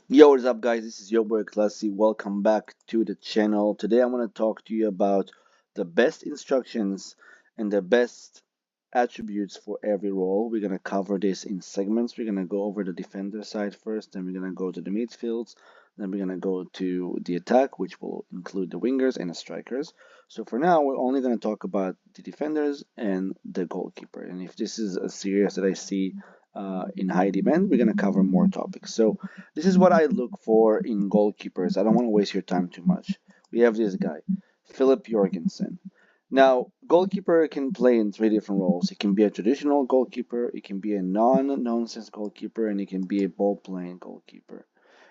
Yo, what's up, guys? This is your boy Classy. Welcome back to the channel. Today, I want to talk to you about the best instructions and the best attributes for every role. We're going to cover this in segments. We're going to go over the defender side first, then we're going to go to the midfields, then we're going to go to the attack, which will include the wingers and the strikers. So, for now, we're only going to talk about the defenders and the goalkeeper. And if this is a series that I see in high demand, we're going to cover more topics. So, this is what I look for in goalkeepers. I don't want to waste your time too much. We have this guy, Philip Jorgensen. Now, goalkeeper can play in three different roles. It can be a traditional goalkeeper, it can be a non-nonsense goalkeeper, and it can be a ball-playing goalkeeper.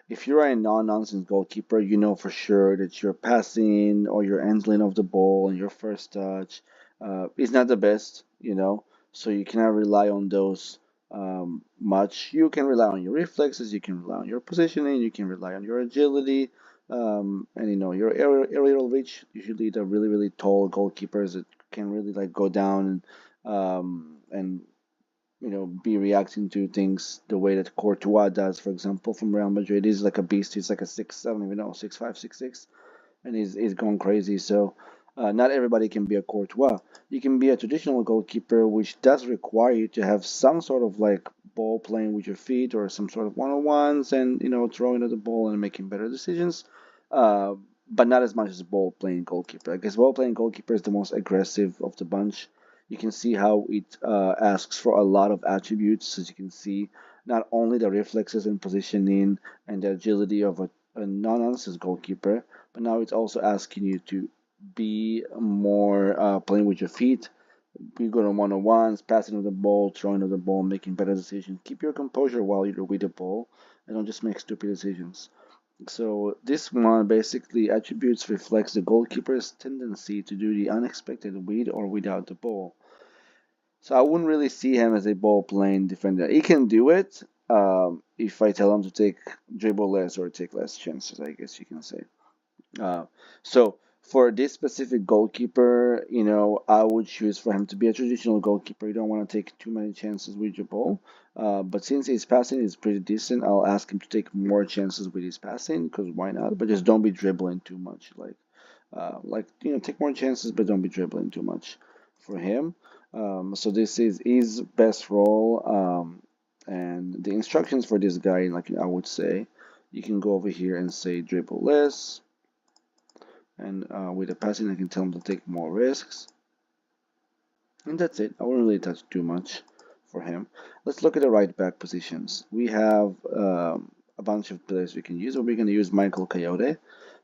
If you're a non-nonsense goalkeeper, you know for sure that your passing or your handling of the ball and your first touch is not the best. So you cannot rely on those much. You can rely on your reflexes, you can rely on your positioning, you can rely on your agility, and your aerial reach. Usually, the really really tall goalkeepers that can really like go down and be reacting to things the way that Courtois does, for example, from Real Madrid. He's like a beast. He's like a six, I don't even know, 6'5", 6'6", and he's going crazy. So not everybody can be a Courtois. You can be a traditional goalkeeper, which does require you to have some sort of like ball playing with your feet or some sort of one-on-ones and throwing at the ball and making better decisions. Uh, but not as much as ball playing goalkeeper. I guess ball playing goalkeeper is the most aggressive of the bunch. You can see how it asks for a lot of attributes, as you can see, not only the reflexes and positioning and the agility of a non-nonsense goalkeeper, but now it's also asking you to be more playing with your feet. You go to one-on-ones, passing of the ball, throwing of the ball, making better decisions. Keep your composure while you're with the ball, and don't just make stupid decisions. So this one basically attributes reflects the goalkeeper's tendency to do the unexpected with or without the ball. So I wouldn't really see him as a ball playing defender. He can do it if I tell him to take dribble less or take less chances, I guess you can say. Uh, so for this specific goalkeeper, I would choose for him to be a traditional goalkeeper. You don't want to take too many chances with your ball. But since his passing is pretty decent, I'll ask him to take more chances with his passing because why not? But just don't be dribbling too much. Take more chances, but don't be dribbling too much for him. So this is his best role. And the instructions for this guy, like I would say, you can go over here and say dribble less and with the passing I can tell him to take more risks, and that's it. I won't really touch too much for him. Let's look at the right back positions. We have a bunch of players we can use, but we're going to use Michael Coyote.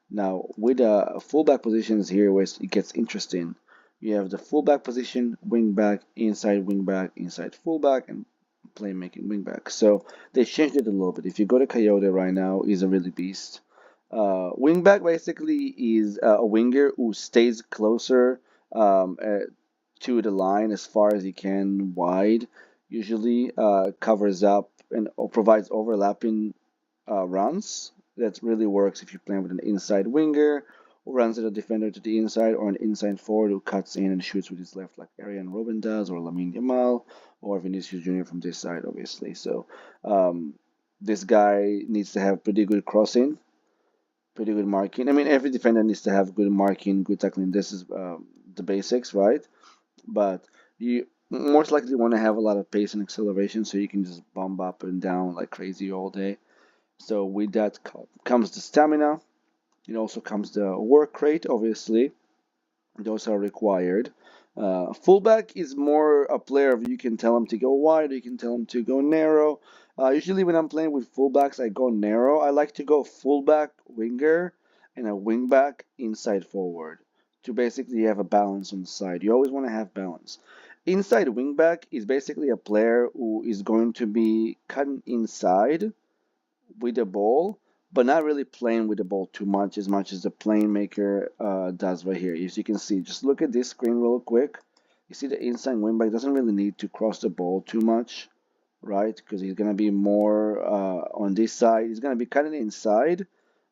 Now with the fullback positions here where it gets interesting, you have the fullback position, wingback, inside fullback, and playmaking wingback. So they changed it a little bit. If you go to Coyote right now, he's a really beast. Wingback basically is a winger who stays closer to the line as far as he can wide, usually covers up and provides overlapping runs. That really works if you're playing with an inside winger who runs at a defender to the inside, or an inside forward who cuts in and shoots with his left, like Arian Robin does, or Lamine Yamal, or Vinicius Jr. from this side, obviously. So this guy needs to have pretty good crossing, pretty good marking. I mean, every defender needs to have good marking, good tackling. This is the basics, right? But you most likely want to have a lot of pace and acceleration so you can just bump up and down like crazy all day. So with that comes the stamina. It also comes the work rate, obviously. Those are required. Fullback is more a player of you can tell him to go wide, you can tell him to go narrow. Usually when I'm playing with fullbacks, I go narrow. I like to go fullback winger and a wingback inside forward to basically have a balance on the side. You always want to have balance. Inside wingback is basically a player who is going to be cutting inside with the ball, but not really playing with the ball too much as the playmaker does right here. As you can see, just look at this screen real quick. You see the inside wingback doesn't really need to cross the ball too much, right? Because he's gonna be more on this side. He's gonna be cutting inside,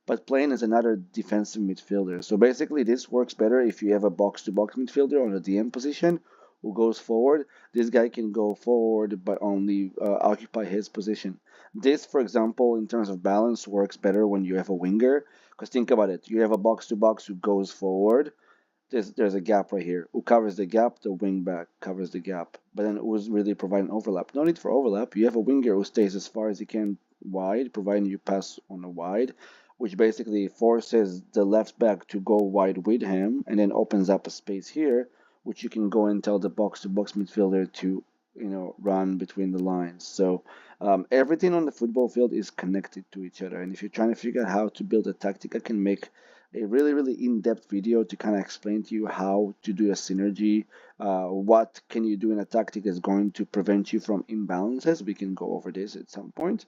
but playing as another defensive midfielder. So basically, this works better if you have a box-to-box midfielder on the DM position who goes forward. This guy can go forward, but only occupy his position. This, for example, in terms of balance, works better when you have a winger. Because think about it, you have a box to box who goes forward. There's a gap right here. Who covers the gap? The wing back covers the gap. But then who's really providing overlap? No need for overlap. You have a winger who stays as far as he can wide, providing you pass on a wide, which basically forces the left back to go wide with him, and then opens up a space here, which you can go and tell the box to box midfielder to run between the lines. So everything on the football field is connected to each other. And if you're trying to figure out how to build a tactic, I can make a really, really in-depth video to kind of explain to you how to do a synergy. What can you do in a tactic that's going to prevent you from imbalances? We can go over this at some point.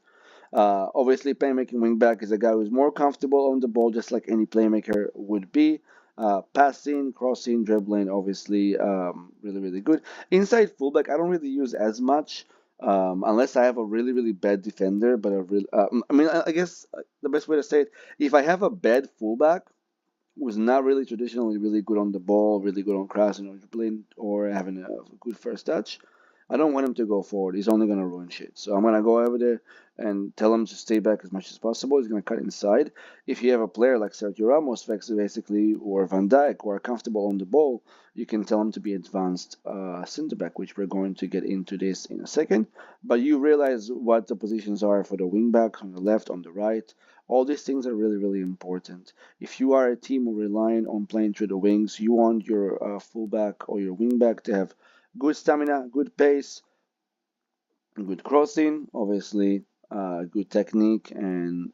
Obviously, playmaking wingback is a guy who's more comfortable on the ball, just like any playmaker would be. Passing, crossing, dribbling, obviously, really, really good. Inside fullback, I don't really use as much. Unless I have a really, really bad defender, but a real, I mean, I guess the best way to say it, if I have a bad fullback, was not really traditionally really good on the ball, really good on crossing or dribbling or having a good first touch, I don't want him to go forward. He's only going to ruin shit. So I'm going to go over there and tell him to stay back as much as possible. He's going to cut inside. If you have a player like Sergio Ramos, basically, or Van Dijk, who are comfortable on the ball, you can tell him to be advanced center back, which we're going to get into this in a second. But you realize what the positions are for the wing back on the left, on the right. All these things are really, really important. If you are a team relying on playing through the wings, you want your fullback or your wingback to have good stamina, good pace, good crossing, obviously, good technique and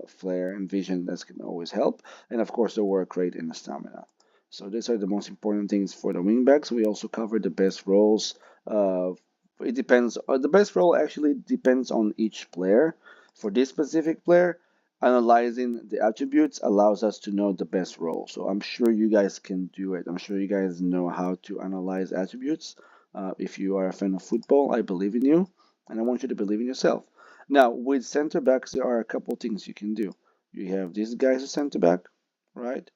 flair and vision. That can always help. And of course, the work rate and the stamina. So these are the most important things for the wingbacks. We also cover the best roles. It depends. The best role actually depends on each player. For this specific player, analyzing the attributes allows us to know the best role. So I'm sure you guys can do it. I'm sure you guys know how to analyze attributes. If you are a fan of football, I believe in you, and I want you to believe in yourself. Now, with center backs, there are a couple things you can do. You have this guy as a center back, right?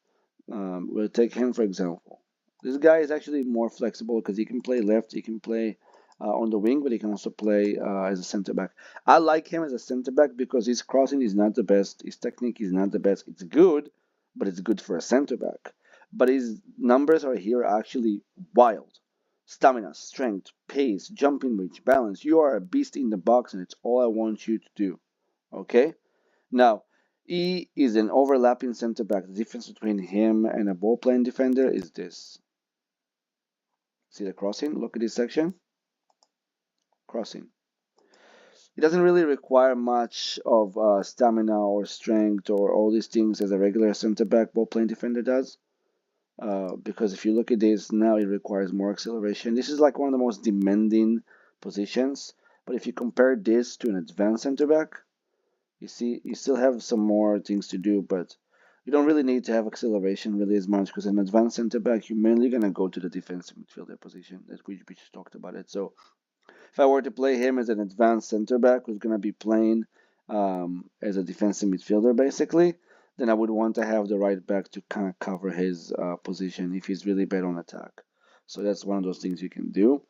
We'll take him for example. This guy is actually more flexible because he can play left, he can play on the wing, but he can also play as a center back. I like him as a center back because his crossing is not the best, his technique is not the best. It's good, but it's good for a center back. But his numbers are here actually wild. Stamina, strength, pace, jumping reach, balance. You are a beast in the box, and it's all I want you to do. Okay? Now, he is an overlapping center back. The difference between him and a ball playing defender is this. See the crossing? Look at this section. Crossing. It doesn't really require much of stamina or strength or all these things as a regular center back ball playing defender does. Because if you look at this now, it requires more acceleration. This is like one of the most demanding positions. But if you compare this to an advanced center back, you see, you still have some more things to do, but you don't really need to have acceleration really as much because in advanced center back, you're mainly going to go to the defensive midfielder position that we just talked about it. So if I were to play him as an advanced center back who's going to be playing as a defensive midfielder basically, then I would want to have the right back to kind of cover his position if he's really bad on attack. So that's one of those things you can do.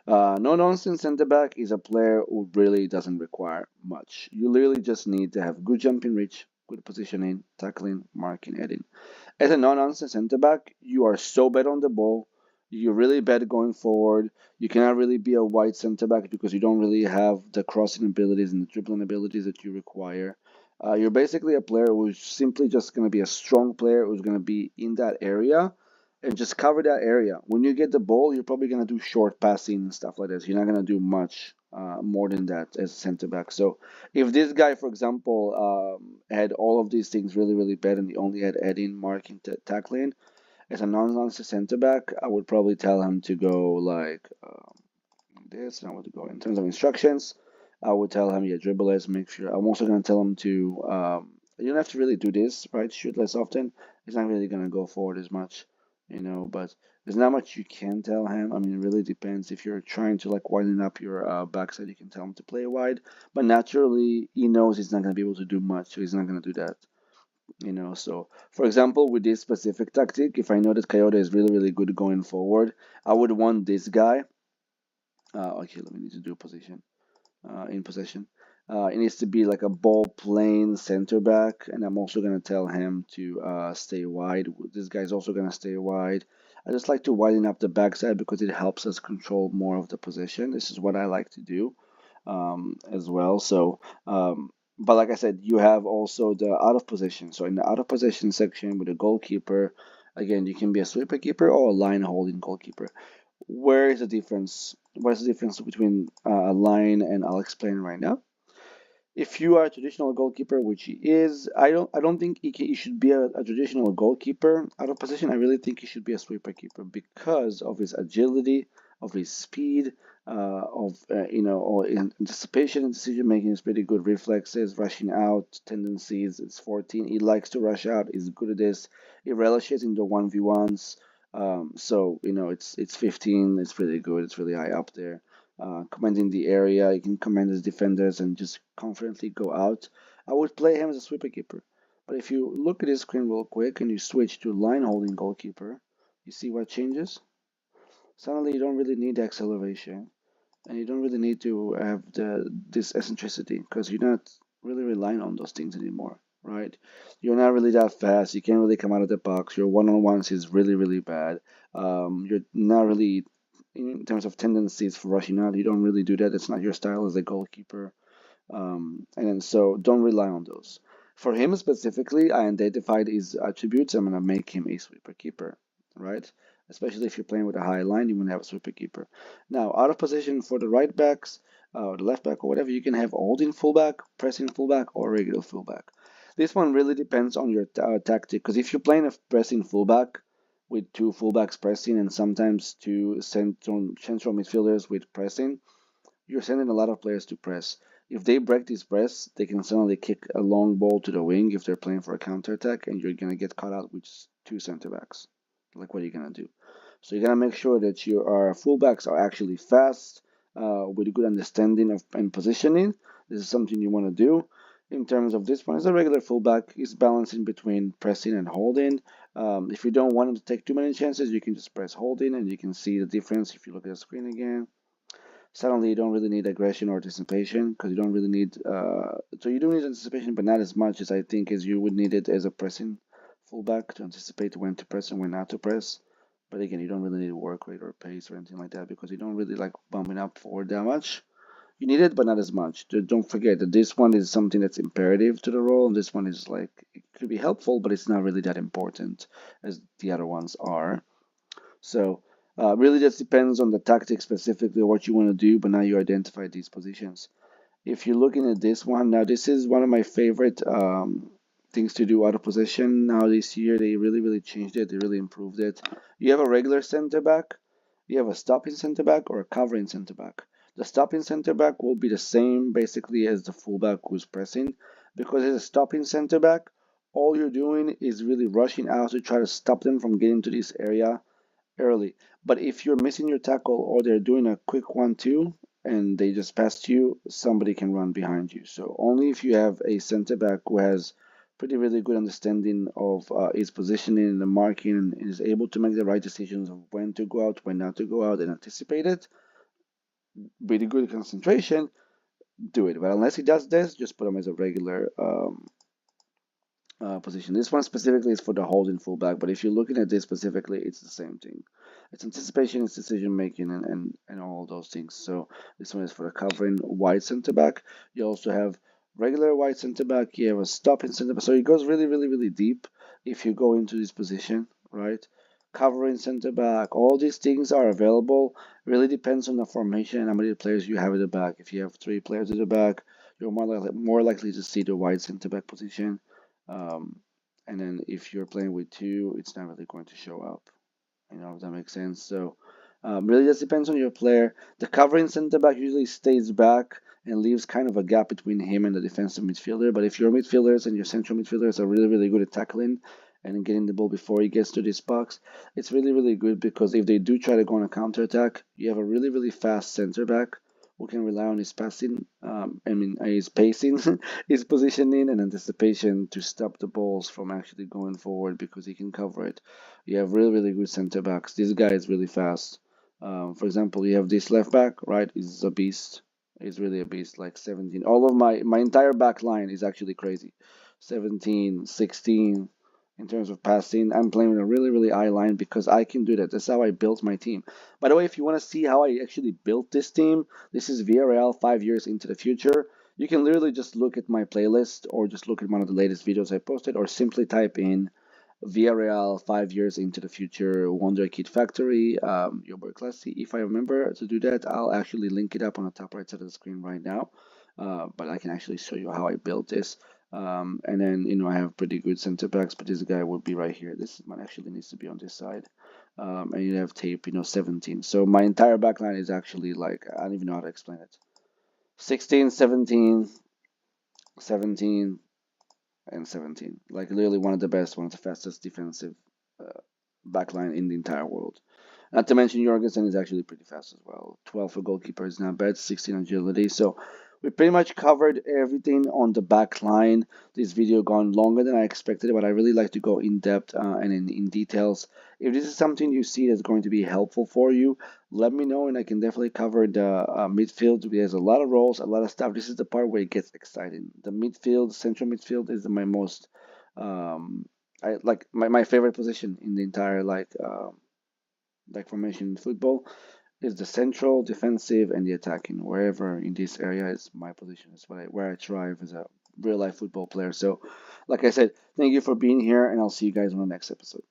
No nonsense center back is a player who really doesn't require much. You literally just need to have good jumping reach, good positioning, tackling, marking, heading. As a no nonsense center back, you are so bad on the ball. You're really bad going forward. You cannot really be a wide center back because you don't really have the crossing abilities and the dribbling abilities that you require. You're basically a player who's simply just going to be a strong player who's going to be in that area and just cover that area. When you get the ball, you're probably going to do short passing and stuff like this. You're not going to do much more than that as a center back. So if this guy, for example, had all of these things really, really bad and he only had heading, marking, tackling, as a non-nonsense center back, I would probably tell him to go like this. And I would go in terms of instructions. I would tell him, yeah, dribble less, make sure. I'm also going to tell him to, you don't have to really do this, right? Shoot less often. He's not really going to go forward as much, but there's not much you can tell him. I mean, it really depends. If you're trying to like widen up your backside, you can tell him to play wide. But naturally, he knows he's not going to be able to do much, so he's not going to do that. So for example, with this specific tactic, if I know that Coyote is really, really good going forward, I would want this guy. Okay, let me need to do position in possession. It needs to be like a ball playing center back, and I'm also gonna tell him to stay wide. This guy's also gonna stay wide. I just like to widen up the backside because it helps us control more of the position. This is what I like to do as well. So, but like I said, you have also the out of position. So in the out of position section with the goalkeeper, again, you can be a sweeper keeper or a line holding goalkeeper. Where is the difference? What is the difference between a line and I'll explain right now. If you are a traditional goalkeeper, which he is, I don't think he should be a traditional goalkeeper out of position. I really think he should be a sweeper keeper because of his agility, of his speed, of or anticipation and decision making is pretty good. Reflexes, rushing out tendencies. It's 14. He likes to rush out. He's good at this. He relishes in the 1v1s. So it's 15. It's pretty good. It's really high up there. Commanding the area. He can command his defenders and just confidently go out. I would play him as a sweeper keeper. But if you look at his screen real quick and you switch to line holding goalkeeper, you see what changes? Suddenly you don't really need the acceleration and you don't really need to have this eccentricity because you're not really relying on those things anymore, right? You're not really that fast. You can't really come out of the box. Your one-on-ones is really, really bad. You're not really, in terms of tendencies for rushing out, you don't really do that. It's not your style as a goalkeeper. And then so don't rely on those. For him specifically, I identified his attributes. I'm gonna make him a sweeper keeper, right? Especially if you're playing with a high line, you want to have a sweeper keeper. Now, out of position for the right backs, or the left back, or whatever, you can have holding fullback, pressing fullback, or regular fullback. This one really depends on your tactic, because if you're playing a pressing fullback with two fullbacks pressing and sometimes two central midfielders with pressing, you're sending a lot of players to press. If they break this press, they can suddenly kick a long ball to the wing if they're playing for a counter attack, and you're gonna get caught out with two center backs. Like, what are you gonna do? So you gotta make sure that your fullbacks are actually fast, with a good understanding of and positioning. This is something you want to do. In terms of this one, as a regular fullback, is balancing between pressing and holding. If you don't want him to take too many chances, you can just press holding, and you can see the difference if you look at the screen again. Suddenly, you don't really need aggression or anticipation because you don't really need. So you do need anticipation, but not as much as I think as you would need it as a pressing fullback to anticipate when to press and when not to press. But again, you don't really need work rate or pace or anything like that because you don't really like bumping up forward that much. You need it, but not as much. Don't forget that this one is something that's imperative to the role, and this one is like it could be helpful, but it's not really that important as the other ones are. So really just depends on the tactic specifically what you want to do, but now you identify these positions. If you're looking at this one, now this is one of my favorite things to do out of position. Now this year they really, really changed it. They really improved it. You have a regular center back, you have a stopping center back or a covering center back. The stopping center back will be the same basically as the fullback who's pressing because as a stopping center back, all you're doing is really rushing out to try to stop them from getting to this area early. But if you're missing your tackle or they're doing a quick 1-2 and they just passed you, somebody can run behind you. So only if you have a center back who has pretty really good understanding of his positioning and the marking and is able to make the right decisions of when to go out, when not to go out, and anticipate it, really good concentration, do it. But unless he does this, just put him as a regular position. This one specifically is for the holding fullback, but if you're looking at this specifically, it's the same thing. It's anticipation, it's decision making, and all those things. So this one is for the covering wide center back. You also have regular wide center back. You have a stopping center back. So it goes really, really, really deep if you go into this position, right? Covering center back. All these things are available. Really depends on the formation and how many players you have at the back. If you have three players at the back, you're more likely to see the wide center back position. Um, and then if you're playing with two, it's not really going to show up. If that makes sense. So really just depends on your player. The covering center back usually stays back and leaves kind of a gap between him and the defensive midfielder. But if your midfielders and your central midfielders are really, really good at tackling and getting the ball before he gets to this box, it's really, really good because if they do try to go on a counter attack, you have a really, really fast center back who can rely on his passing, his pacing, his positioning and anticipation to stop the balls from actually going forward because he can cover it. You have really, really good center backs. This guy is really fast. For example, you have this left back, right? Is a beast. He's really a beast. Like 17. All of my entire back line is actually crazy. 17, 16 in terms of passing. I'm playing with a really, really high line because I can do that. That's how I built my team. By the way, if you want to see how I actually built this team, this is Villarreal 5 years into the future. You can literally just look at my playlist or just look at one of the latest videos I posted or simply type in Villarreal 5 years into the future Wonder Kid Factory, your boy Classy. If I remember to do that, I'll actually link it up on the top right side of the screen right now. But I can actually show you how I built this. And then, I have pretty good center backs, but this guy would be right here. This one actually needs to be on this side. And you have tape, 17. So my entire backline is actually like, I don't even know how to explain it. 16, 17, 17, and 17. Like literally one of the best, one of the fastest defensive uh, backline in the entire world. Not to mention Jorgensen is actually pretty fast as well. 12 for goalkeeper is not bad, 16 agility. So we pretty much covered everything on the back line. This video gone longer than I expected, but I really like to go in depth and in details. If this is something you see that's going to be helpful for you, let me know and I can definitely cover the midfield. There's a lot of roles, a lot of stuff. This is the part where it gets exciting. The midfield, central midfield is my most I like my favorite position in the entire like formation in football is the central, defensive, and the attacking. Wherever in this area is my position. It's where I thrive as a real life football player. So, like I said, thank you for being here, and I'll see you guys on the next episode.